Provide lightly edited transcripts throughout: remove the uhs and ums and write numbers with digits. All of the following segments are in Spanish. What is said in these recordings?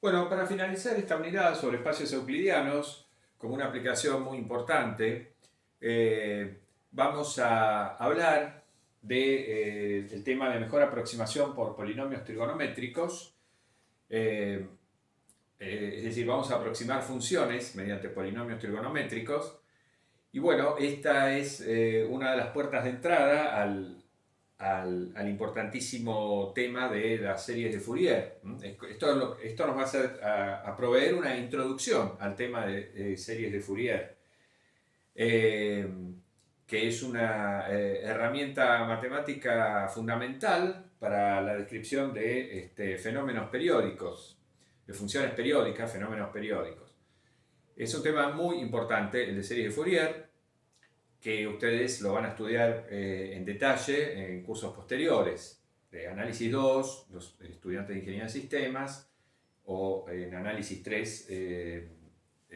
Bueno, para finalizar esta unidad sobre espacios euclidianos, como una aplicación muy importante, vamos a hablar del tema de mejor aproximación por polinomios trigonométricos. Es decir, vamos a aproximar funciones mediante polinomios trigonométricos. Y bueno, esta es una de las puertas de entrada al importantísimo tema de las series de Fourier. Esto nos va a proveer una introducción al tema de series de Fourier, que es una herramienta matemática fundamental para la descripción de fenómenos periódicos, de funciones periódicas, fenómenos periódicos. Es un tema muy importante, el de series de Fourier, que ustedes lo van a estudiar en detalle en cursos posteriores, de análisis 2, los estudiantes de ingeniería de sistemas, o en análisis 3,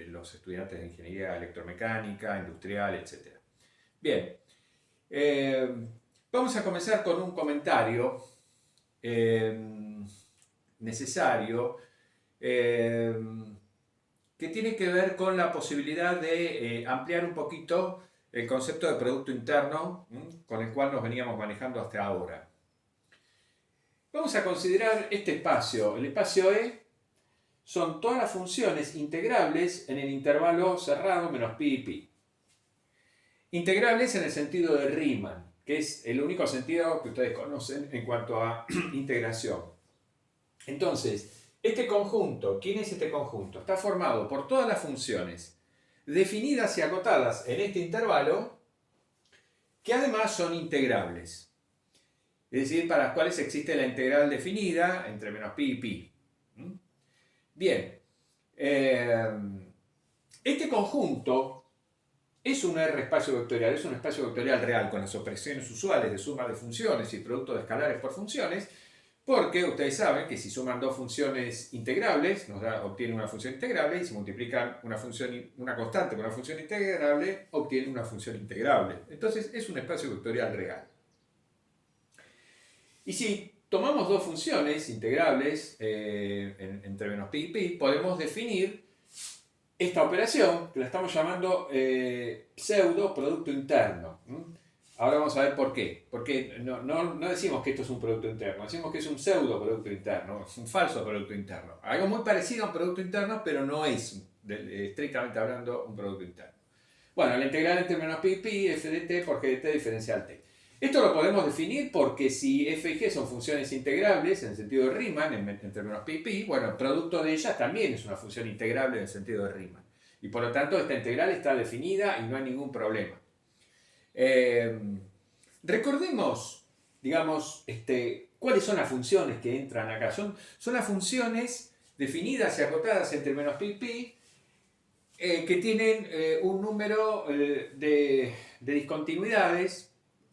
los estudiantes de ingeniería electromecánica, industrial, etc. Bien, vamos a comenzar con un comentario necesario que tiene que ver con la posibilidad de ampliar un poquito el concepto de producto interno con el cual nos veníamos manejando hasta ahora. Vamos a considerar este espacio. El espacio E son todas las funciones integrables en el intervalo cerrado menos pi y pi. Integrables en el sentido de Riemann, que es el único sentido que ustedes conocen en cuanto a integración. Entonces, este conjunto, ¿quién es este conjunto? Está formado por todas las funciones definidas y acotadas en este intervalo, que además son integrables. Es decir, para las cuales existe la integral definida entre menos pi y pi. Bien, este conjunto es un R espacio vectorial, es un espacio vectorial real con las operaciones usuales de suma de funciones y producto de escalares por funciones, porque ustedes saben que si suman dos funciones integrables, obtienen una función integrable, y si multiplican una constante con una función integrable, obtienen una función integrable. Entonces es un espacio vectorial real. Y si tomamos dos funciones integrables entre menos pi y pi, podemos definir esta operación, que la estamos llamando pseudo producto interno. Ahora vamos a ver por qué. Porque no decimos que esto es un producto interno, decimos que es un pseudo producto interno, un falso producto interno. Algo muy parecido a un producto interno, pero no es, estrictamente hablando, un producto interno. Bueno, la integral entre menos pi y pi, f de t por g de t diferencial t. Esto lo podemos definir porque si f y g son funciones integrables en el sentido de Riemann, entre menos pi y pi, bueno, el producto de ellas también es una función integrable en el sentido de Riemann. Y por lo tanto esta integral está definida y no hay ningún problema. Recordemos, digamos, cuáles son las funciones que entran acá. Son las funciones definidas y acotadas entre menos pi y pi, que tienen un número de discontinuidades.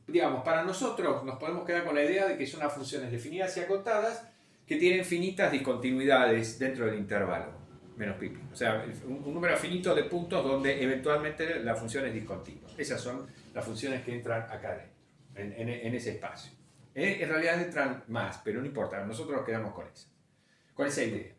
Digamos, para nosotros nos podemos quedar con la idea de que son las funciones definidas y acotadas que tienen finitas discontinuidades dentro del intervalo, menos pi pi. O sea, un número finito de puntos donde eventualmente la función es discontinua. Esas son las funciones que entran acá dentro, en ese espacio. En realidad entran más, pero no importa, nosotros nos quedamos con esa idea.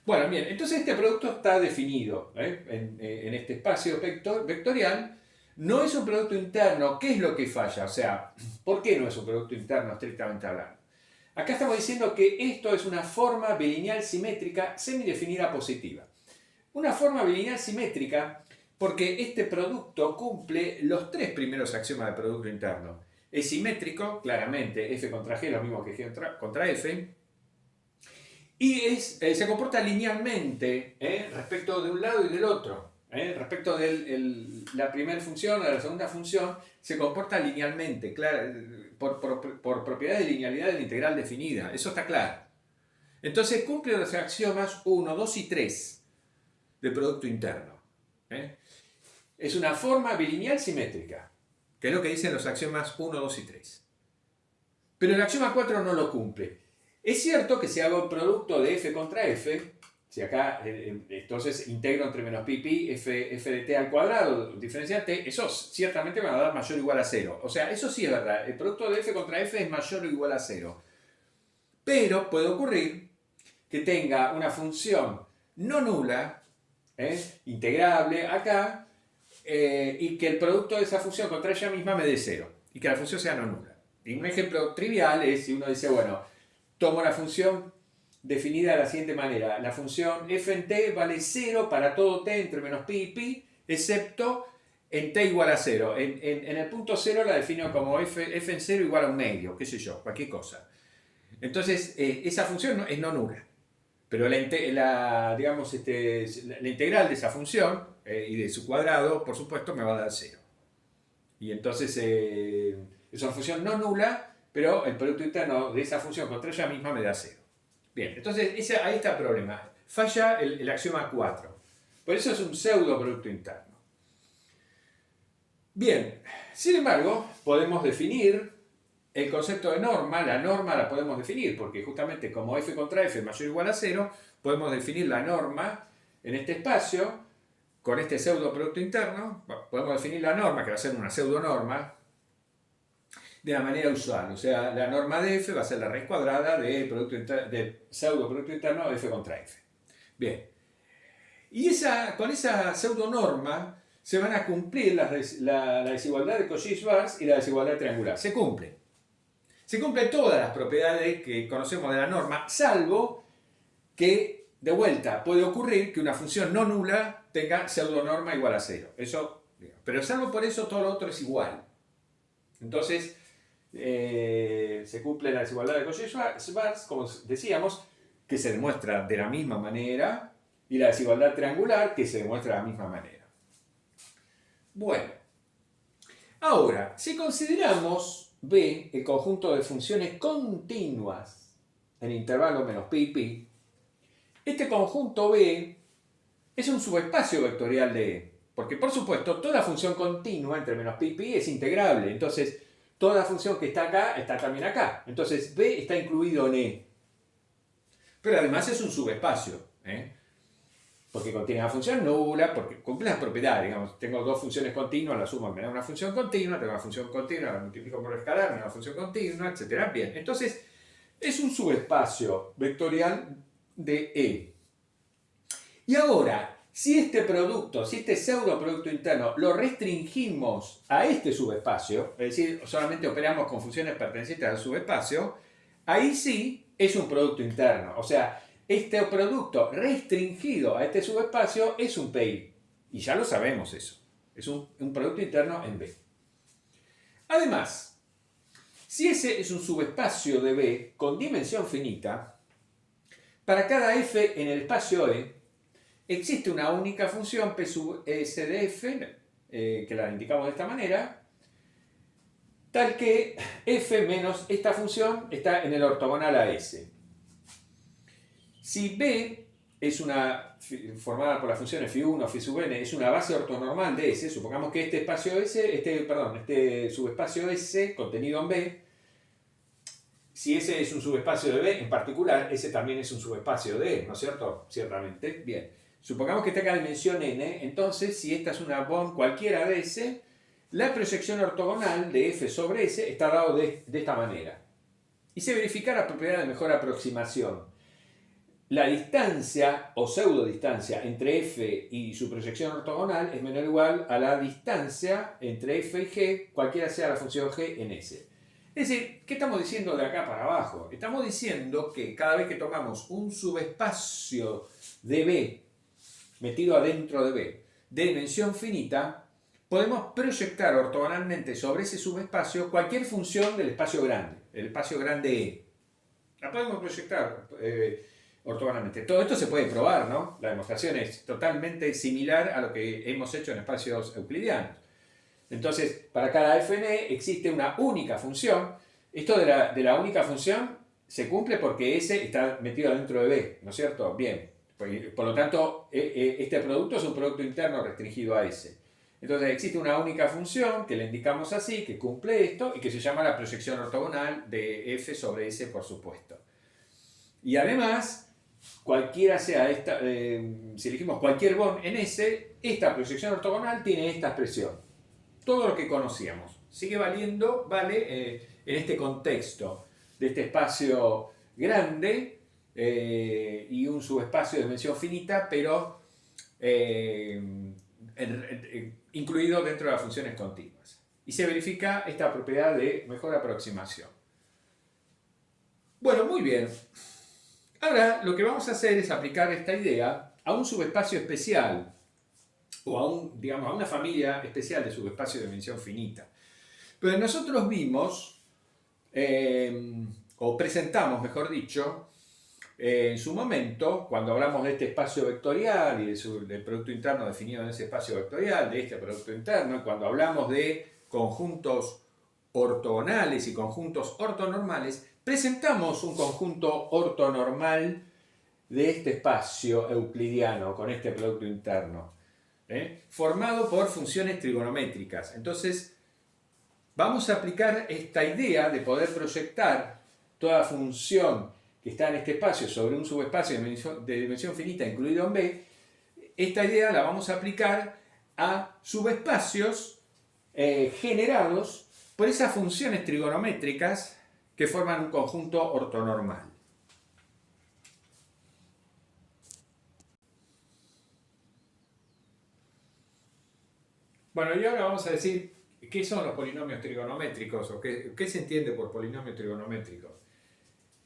Bueno, bien, entonces este producto está definido en este espacio vectorial. No es un producto interno. ¿Qué es lo que falla? O sea, ¿por qué no es un producto interno estrictamente hablando? Acá estamos diciendo que esto es una forma bilineal simétrica semidefinida positiva. Una forma bilineal simétrica porque este producto cumple los tres primeros axiomas del producto interno. Es simétrico, claramente, f contra g es lo mismo que g contra f. Y se comporta linealmente respecto de un lado y del otro. Respecto de la primera función o de la segunda función, se comporta linealmente, claro, por propiedad de linealidad de la integral definida. Eso está claro. Entonces cumple los axiomas 1, 2 y 3 del producto interno. Es una forma bilineal simétrica, que es lo que dicen los axiomas 1, 2 y 3. Pero el axioma 4 no lo cumple. Es cierto que si hago el producto de f contra f, si acá entonces integro entre menos pi pi f de t al cuadrado diferencial t, eso ciertamente me va a dar mayor o igual a 0. O sea, eso sí es verdad, el producto de f contra f es mayor o igual a 0. Pero puede ocurrir que tenga una función no nula, integrable acá, y que el producto de esa función contra ella misma me dé 0, y que la función sea no nula. Y un ejemplo trivial es si uno dice, bueno, tomo una función definida de la siguiente manera. La función f en t vale 0 para todo t entre menos pi y pi, excepto en t igual a 0. En el punto 0 la defino como f en 0 igual a un medio, qué sé yo, cualquier cosa. Entonces, esa función es no nula. Pero digamos, la integral de esa función y de su cuadrado, por supuesto, me va a dar 0. Y entonces es una función no nula, pero el producto interno de esa función contra ella misma me da 0. Bien, entonces ahí está el problema. Falla el axioma 4. Por eso es un pseudo producto interno. Bien, sin embargo, podemos definir el concepto de norma. La norma la podemos definir porque justamente como f contra f mayor o igual a 0, podemos definir la norma en este espacio con este pseudo producto interno. Podemos definir la norma, que va a ser una pseudo norma, de la manera usual. O sea, la norma de f va a ser la raíz cuadrada del pseudo producto interno de f contra f. Bien. Y con esa pseudo norma se van a cumplir la desigualdad de Cauchy-Schwarz y la desigualdad triangular. Se cumple. Se cumplen todas las propiedades que conocemos de la norma, salvo que, de vuelta, puede ocurrir que una función no nula tenga pseudonorma igual a 0. Eso, pero salvo por eso, todo lo otro es igual. Entonces, se cumple la desigualdad de Cauchy-Schwarz, como decíamos, que se demuestra de la misma manera, y la desigualdad triangular, que se demuestra de la misma manera. Bueno, ahora, si consideramos B el conjunto de funciones continuas en intervalo menos pi y pi, este conjunto B es un subespacio vectorial de E, porque por supuesto toda función continua entre menos pi y pi es integrable, entonces toda función que está acá está también acá, entonces B está incluido en E. Pero además es un subespacio, porque contiene una función nula, porque cumple las propiedades, digamos, tengo dos funciones continuas, la sumo me da una función continua, tengo una función continua, la multiplico por escalar, me da una función continua, etc. Bien, entonces es un subespacio vectorial de E. Y ahora, si este pseudo producto interno lo restringimos a este subespacio, es decir, solamente operamos con funciones pertenecientes al subespacio, ahí sí es un producto interno, o sea, este producto restringido a este subespacio es un PI. Y ya lo sabemos eso. Es un producto interno en B. Además, si ese es un subespacio de B con dimensión finita, para cada f en el espacio E existe una única función P sub S de f, que la indicamos de esta manera, tal que f menos esta función está en el ortogonal a S. Si B es formada por las funciones φ1, φ sub n, es una base ortonormal de S, supongamos que este subespacio S contenido en B, si ese es un subespacio de B, en particular, ese también es un subespacio de E, ¿no es cierto? Ciertamente. Bien. Supongamos que tenga dimensión n, entonces, si esta es una Born cualquiera de S, la proyección ortogonal de F sobre S está dado de esta manera. Y se verifica la propiedad de mejor aproximación. La distancia o pseudodistancia entre f y su proyección ortogonal es menor o igual a la distancia entre f y g, cualquiera sea la función g en S. Es decir, ¿qué estamos diciendo de acá para abajo? Estamos diciendo que cada vez que tomamos un subespacio de B metido adentro de B de dimensión finita, podemos proyectar ortogonalmente sobre ese subespacio cualquier función del espacio grande, el espacio grande E. La podemos proyectar ortogonalmente. Todo esto se puede probar, ¿no? La demostración es totalmente similar a lo que hemos hecho en espacios euclidianos. Entonces, para cada f en E existe una única función. Esto de la única función se cumple porque S está metido dentro de B, ¿no es cierto? Bien. Por lo tanto, este producto es un producto interno restringido a S. Entonces, existe una única función que le indicamos así, que cumple esto y que se llama la proyección ortogonal de F sobre S, por supuesto. Y además, cualquiera sea esta, si elegimos cualquier Born en S, esta proyección ortogonal tiene esta expresión. Todo lo que conocíamos. Sigue valiendo, vale, en este contexto de este espacio grande, y un subespacio de dimensión finita, pero incluido dentro de las funciones continuas. Y se verifica esta propiedad de mejor aproximación. Bueno, muy bien. Ahora lo que vamos a hacer es aplicar esta idea a un subespacio especial o a una familia especial de subespacios de dimensión finita. Pero nosotros vimos, o presentamos, mejor dicho, en su momento, cuando hablamos de este espacio vectorial y del producto interno definido en ese espacio vectorial, de este producto interno, y cuando hablamos de conjuntos ortogonales y conjuntos ortonormales, presentamos un conjunto ortonormal de este espacio euclidiano con este producto interno, formado por funciones trigonométricas. Entonces, vamos a aplicar esta idea de poder proyectar toda función que está en este espacio sobre un subespacio de dimensión finita incluido en B. Esta idea la vamos a aplicar a subespacios generados por esas funciones trigonométricas que forman un conjunto ortonormal. Bueno, y ahora vamos a decir qué son los polinomios trigonométricos o qué se entiende por polinomio trigonométrico.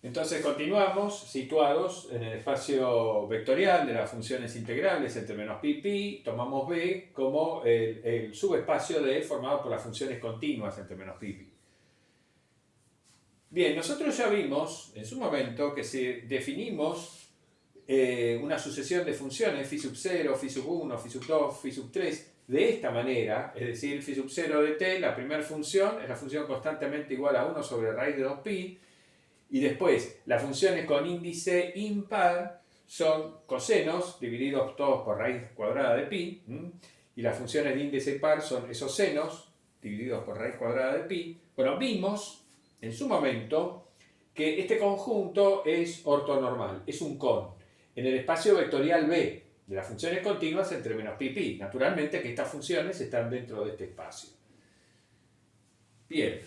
Entonces continuamos situados en el espacio vectorial de las funciones integrales entre menos pi y pi, tomamos B como el subespacio de formado por las funciones continuas entre menos pi y pi. Bien, nosotros ya vimos en su momento que si definimos una sucesión de funciones phi sub 0, phi sub 1, phi sub 2, phi sub 3 de esta manera, es decir, phi sub 0 de t, la primera función es la función constantemente igual a 1 sobre raíz de 2pi, y después las funciones con índice impar son cosenos divididos todos por raíz cuadrada de pi, y las funciones de índice par son esos senos divididos por raíz cuadrada de pi. Bueno, vimos en su momento que este conjunto es ortonormal, es un con, en el espacio vectorial B de las funciones continuas entre menos pi y pi. Naturalmente que estas funciones están dentro de este espacio. Bien,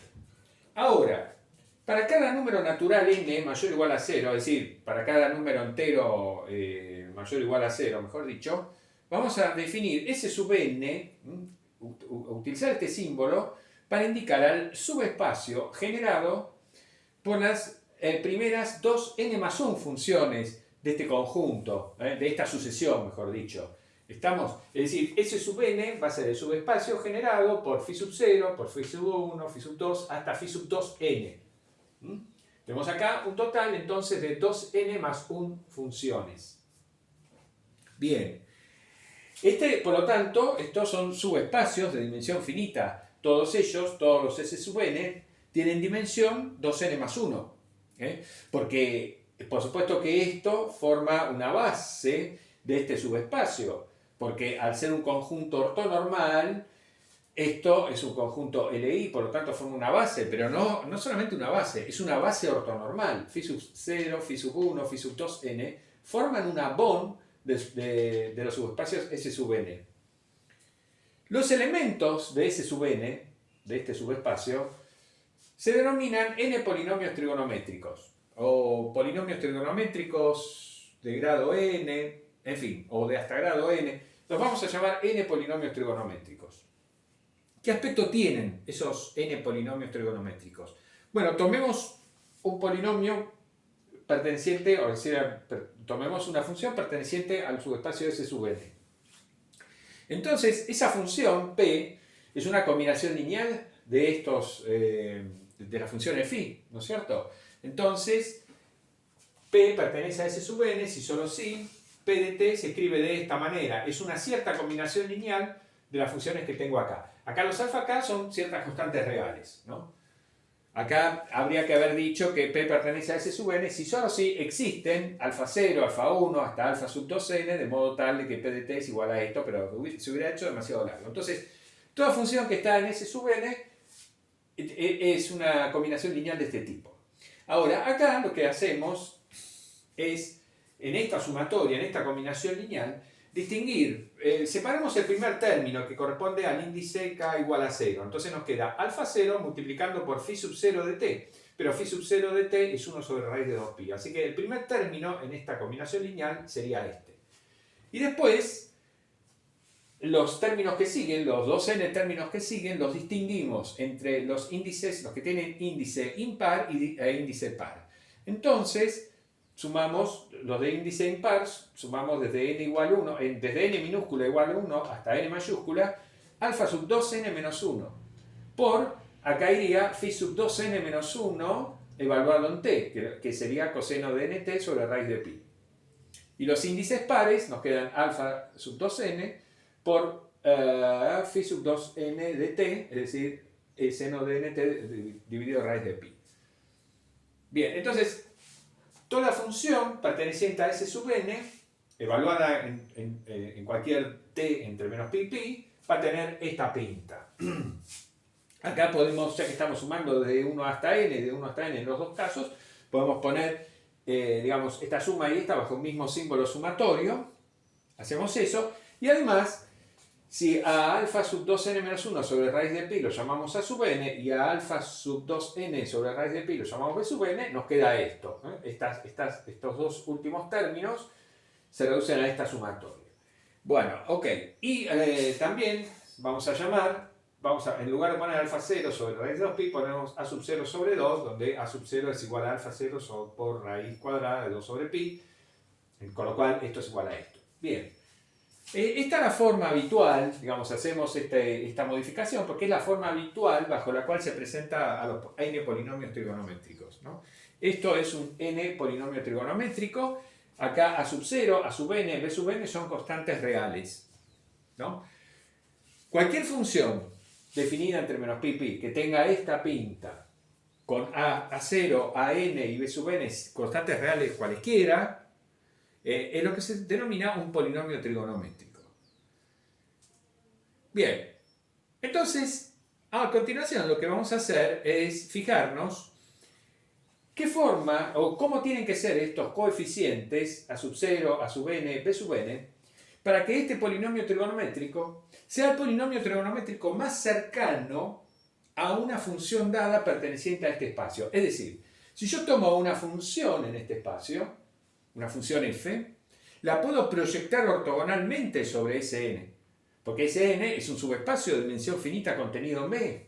ahora, para cada número natural n mayor o igual a 0, es decir, para cada número entero mayor o igual a 0, mejor dicho, vamos a definir S sub n, utilizar este símbolo para indicar al subespacio generado por las primeras dos n más 1 funciones de este conjunto, de esta sucesión, mejor dicho. Es decir, S sub n va a ser el subespacio generado por phi sub 0, por phi sub 1, phi sub 2, hasta phi sub 2n. Tenemos acá un total entonces de 2n más 1 funciones. Bien. Por lo tanto, estos son subespacios de dimensión finita. Todos ellos, todos los S sub n, tienen dimensión 2n más 1. Porque, por supuesto que esto forma una base de este subespacio. Porque al ser un conjunto ortonormal, esto es un conjunto LI, por lo tanto forma una base, pero no solamente una base, es una base ortonormal. Phi sub 0, phi sub 1, phi sub 2n forman una bond de los subespacios S sub n. Los elementos de S sub n, de este subespacio, se denominan n polinomios trigonométricos, o polinomios trigonométricos de grado n, en fin, o de hasta grado n. Los vamos a llamar n polinomios trigonométricos. ¿Qué aspecto tienen esos n polinomios trigonométricos? Bueno, tomemos un polinomio perteneciente, o sea, tomemos una función perteneciente al subespacio S sub n. Entonces, esa función P es una combinación lineal de de las funciones phi, ¿no es cierto? Entonces, P pertenece a S sub n si solo si P de t se escribe de esta manera. Es una cierta combinación lineal de las funciones que tengo acá. Acá los alfa k son ciertas constantes reales, ¿no? Acá habría que haber dicho que P pertenece a S sub n si solo si existen alfa 0, alfa 1, hasta alfa sub 2n, de modo tal de que P de t es igual a esto, pero se hubiera hecho demasiado largo. Entonces, toda función que está en S sub n es una combinación lineal de este tipo. Ahora, acá lo que hacemos es, en esta sumatoria, en esta combinación lineal, distinguir, separamos el primer término que corresponde al índice k igual a 0. Entonces nos queda alfa 0 multiplicando por phi sub 0 de t. pero phi sub 0 de t es 1 sobre raíz de 2pi. Así que el primer término en esta combinación lineal sería este. Y después, los términos que siguen, los 2n términos que siguen, los distinguimos entre los índices, los que tienen índice impar e índice par. Entonces, sumamos los de índice impar, sumamos desde n igual 1, desde n minúscula igual a 1 hasta n mayúscula, alfa sub 2n menos 1. Por, acá iría phi sub 2n menos 1 evaluado en t, que sería coseno de nt sobre raíz de pi. Y los índices pares nos quedan alfa sub 2n por phi sub 2n de t, es decir, el seno de nt dividido raíz de pi. Bien, entonces, toda función perteneciente a S sub n, evaluada en cualquier t entre menos pi y pi, va a tener esta pinta. Acá podemos, ya que estamos sumando de 1 hasta n, de 1 hasta n en los dos casos, podemos poner, digamos, esta suma y esta bajo un mismo símbolo sumatorio. Hacemos eso. Y además, si a alfa sub 2n menos 1 sobre raíz de pi lo llamamos a sub n y a alfa sub 2n sobre raíz de pi lo llamamos b sub n, nos queda esto. Estos dos últimos términos se reducen a esta sumatoria. Bueno, ok. Y también vamos a llamar, en lugar de poner alfa 0 sobre raíz de 2pi, ponemos a sub 0 sobre 2, donde a sub 0 es igual a alfa 0 por raíz cuadrada de 2 sobre pi, con lo cual esto es igual a esto. Bien. Esta es la forma habitual, digamos, hacemos esta modificación porque es la forma habitual bajo la cual se presenta a los n polinomios trigonométricos, ¿no? Esto es un n polinomio trigonométrico. Acá a sub 0, a sub n, b sub n son constantes reales, ¿no? Cualquier función definida entre menos pi pi que tenga esta pinta con a 0, a n y b sub n constantes reales cualesquiera, es lo que se denomina un polinomio trigonométrico. Bien, entonces, a continuación lo que vamos a hacer es fijarnos qué forma o cómo tienen que ser estos coeficientes a sub 0, a sub n, b sub n, para que este polinomio trigonométrico sea el polinomio trigonométrico más cercano a una función dada perteneciente a este espacio. Es decir, si yo tomo una función en este espacio, una función f, la puedo proyectar ortogonalmente sobre Sn, porque Sn es un subespacio de dimensión finita contenido en B.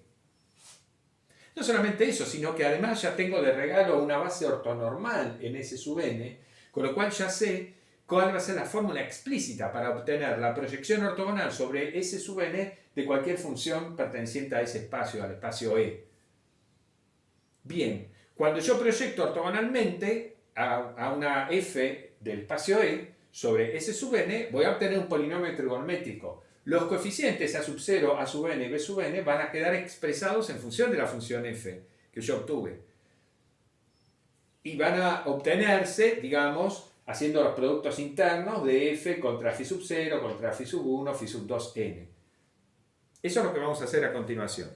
No solamente eso, sino que además ya tengo de regalo una base ortonormal en S sub n, con lo cual ya sé cuál va a ser la fórmula explícita para obtener la proyección ortogonal sobre S sub n de cualquier función perteneciente a ese espacio, al espacio E. Bien, cuando yo proyecto ortogonalmente a una f del espacio E sobre S sub n, voy a obtener un polinomio trigonométrico. Los coeficientes a sub 0, a sub n y b sub n van a quedar expresados en función de la función f que yo obtuve. Y van a obtenerse, digamos, haciendo los productos internos de f contra phi sub 0, contra phi sub 1, phi sub 2n. Eso es lo que vamos a hacer a continuación.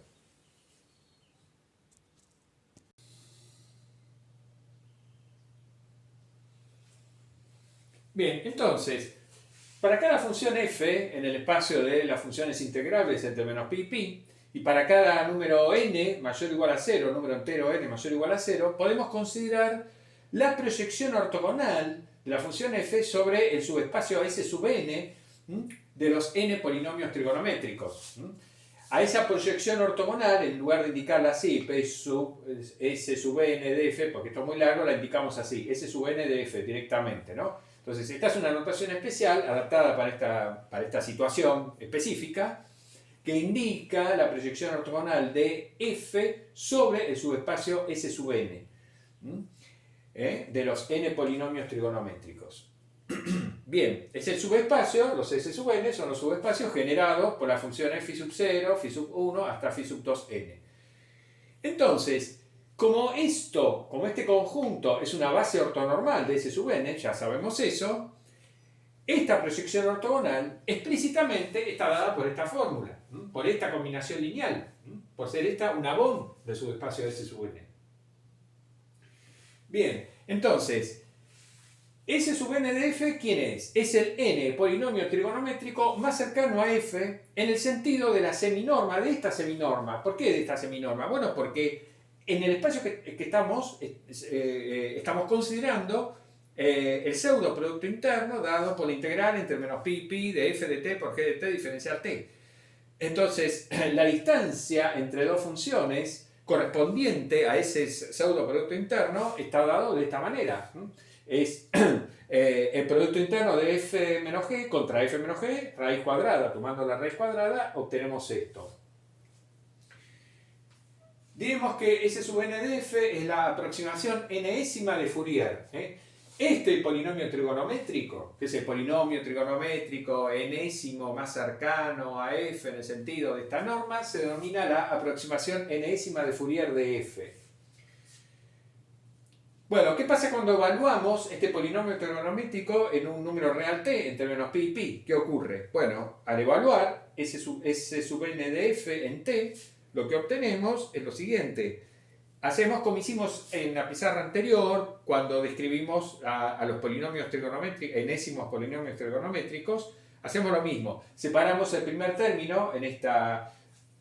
Bien, entonces, para cada función f en el espacio de las funciones integrables entre menos pi y pi, y para cada número n mayor o igual a 0, número entero n mayor o igual a 0, podemos considerar la proyección ortogonal de la función f sobre el subespacio S sub n de los n polinomios trigonométricos. A esa proyección ortogonal, en lugar de indicarla así, P sub S sub n de f, porque esto es muy largo, la indicamos así, S sub n de f directamente, ¿no? Entonces, esta es una notación especial adaptada para esta situación específica que indica la proyección ortogonal de f sobre el subespacio S sub n de los n polinomios trigonométricos. Bien, es el subespacio, los S sub n son los subespacios generados por la función phi sub 0, phi sub 1 hasta phi sub 2n. Entonces, como este conjunto es una base ortonormal de S sub n, ya sabemos eso, esta proyección ortogonal explícitamente está dada por esta fórmula, por esta combinación lineal, por ser esta una Bond del subespacio de S sub n. Bien, entonces, S sub n de f, ¿quién es? Es el n polinomio trigonométrico más cercano a f en el sentido de la seminorma, de esta seminorma. ¿Por qué de esta seminorma? Bueno, porque en el espacio que estamos, estamos considerando el pseudo producto interno dado por la integral entre menos pi y pi de f de t por g de t diferencial t. Entonces, la distancia entre dos funciones correspondiente a ese pseudo producto interno está dado de esta manera. Es el producto interno de f menos g contra f menos g, raíz cuadrada. Tomando la raíz cuadrada, obtenemos esto. Diremos que S sub n de f es la aproximación enésima de Fourier. Este polinomio trigonométrico, que es el polinomio trigonométrico enésimo más cercano a f en el sentido de esta norma, se denomina la aproximación enésima de Fourier de f. Bueno, ¿qué pasa cuando evaluamos este polinomio trigonométrico en un número real t entre menos pi y pi? ¿Qué ocurre? Bueno, al evaluar S sub n de f en t, lo que obtenemos es lo siguiente. Hacemos como hicimos en la pizarra anterior, cuando describimos a los polinomios trigonométricos, enésimos polinomios trigonométricos, hacemos lo mismo. Separamos el primer término en esta.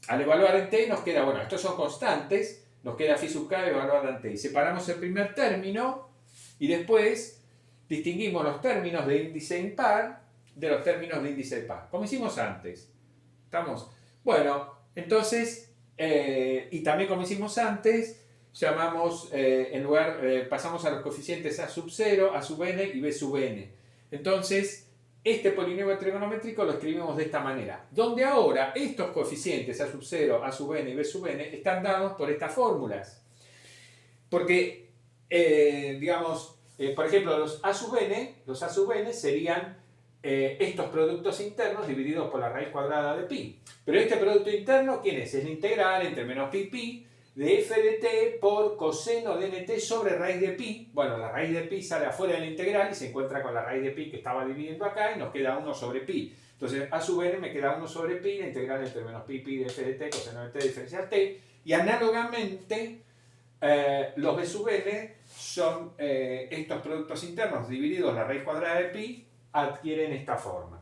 Al evaluar en t nos queda, bueno, estos son constantes, nos queda phi sub k evaluada en t. Y separamos el primer término y después distinguimos los términos de índice impar de los términos de índice par, como hicimos antes. ¿Estamos? Bueno, entonces, y también como hicimos antes, llamamos, pasamos a los coeficientes a sub 0, a sub n y b sub n. Entonces, este polinomio trigonométrico lo escribimos de esta manera, donde ahora estos coeficientes a sub 0, a sub n y b sub n están dados por estas fórmulas. Porque, digamos, por ejemplo, los a sub n serían estos productos internos divididos por la raíz cuadrada de pi. Pero este producto interno, ¿quién es? Es la integral entre menos pi pi de f de t por coseno de nt sobre raíz de pi. Bueno, la raíz de pi sale afuera de la integral y se encuentra con la raíz de pi que estaba dividiendo acá y nos queda 1 sobre pi. Entonces, a sub n me queda 1 sobre pi, la integral entre menos pi pi de f de t coseno de t diferencial t. Y análogamente, los b sub n son estos productos internos divididos la raíz cuadrada de pi, adquieren esta forma.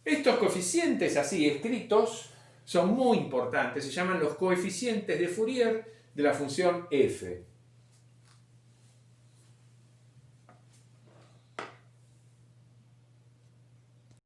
Estos coeficientes así escritos son muy importantes, se llaman los coeficientes de Fourier de la función f.